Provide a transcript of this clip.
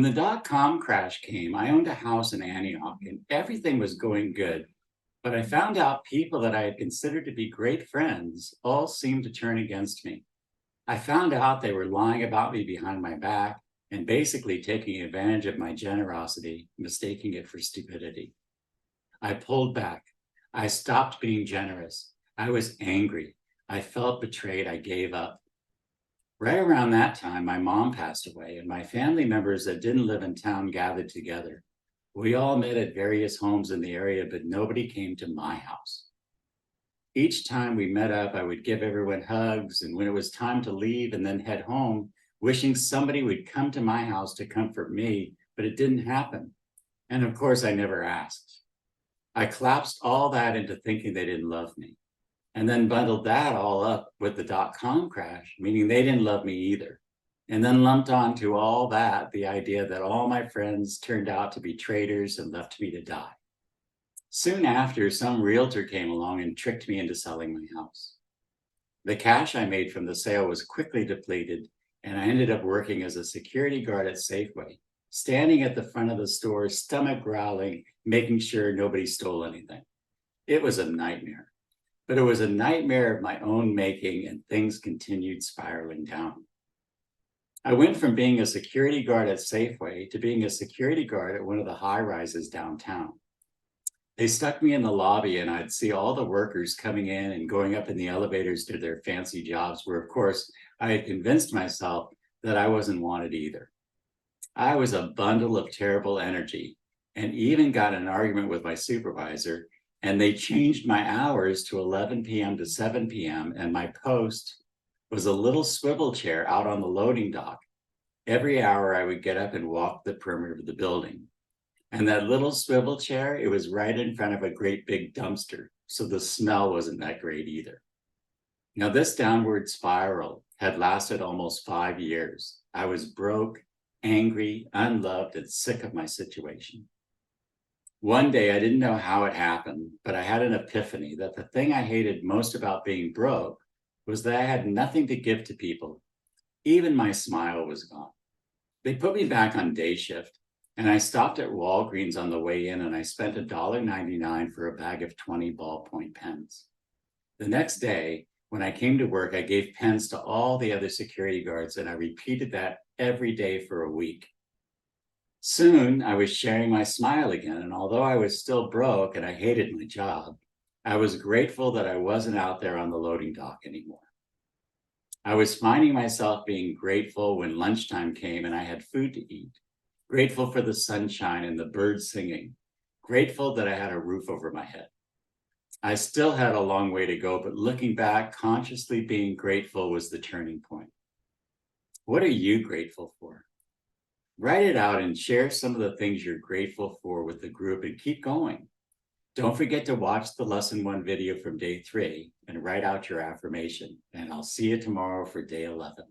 When the dot-com crash came, I owned a house in Antioch and everything was going good. But I found out people that I had considered to be great friends all seemed to turn against me. I found out they were lying about me behind my back and basically taking advantage of my generosity, mistaking it for stupidity. I pulled back. I stopped being generous. I was angry. I felt betrayed. I gave up. Right around that time, my mom passed away, and my family members that didn't live in town gathered together. We all met at various homes in the area, but nobody came to my house. Each time we met up, I would give everyone hugs, and when it was time to leave and then head home, wishing somebody would come to my house to comfort me, but it didn't happen. And of course, I never asked. I collapsed all that into thinking they didn't love me, and then bundled that all up with the dot-com crash, meaning they didn't love me either. And then lumped onto all that the idea that all my friends turned out to be traitors and left me to die. Soon after, some realtor came along and tricked me into selling my house. The cash I made from the sale was quickly depleted, and I ended up working as a security guard at Safeway, standing at the front of the store, stomach growling, making sure nobody stole anything. It was a nightmare, but it was a nightmare of my own making, and things continued spiraling down. I went from being a security guard at Safeway to being a security guard at one of the high rises downtown. They stuck me in the lobby and I'd see all the workers coming in and going up in the elevators to their fancy jobs, where of course I had convinced myself that I wasn't wanted either. I was a bundle of terrible energy and even got in an argument with my supervisor, and they changed my hours to 11 p.m. to 7 p.m. and my post was a little swivel chair out on the loading dock. Every hour I would get up and walk the perimeter of the building. And that little swivel chair, it was right in front of a great big dumpster, so the smell wasn't that great either. Now this downward spiral had lasted almost 5 years. I was broke, angry, unloved, and sick of my situation. One day, I didn't know how it happened, but I had an epiphany that the thing I hated most about being broke was that I had nothing to give to people. Even my smile was gone. They put me back on day shift, and I stopped at Walgreens on the way in, and I spent $1.99 for a bag of 20 ballpoint pens. The next day, when I came to work, I gave pens to all the other security guards, and I repeated that every day for a week. Soon, I was sharing my smile again, and although I was still broke and I hated my job, I was grateful that I wasn't out there on the loading dock anymore. I was finding myself being grateful when lunchtime came and I had food to eat, grateful for the sunshine and the birds singing, grateful that I had a roof over my head. I still had a long way to go, but looking back, consciously being grateful was the turning point. What are you grateful for? Write it out and share some of the things you're grateful for with the group, and keep going. Don't forget to watch the lesson 1 video from day 3 and write out your affirmation. And I'll see you tomorrow for day 11.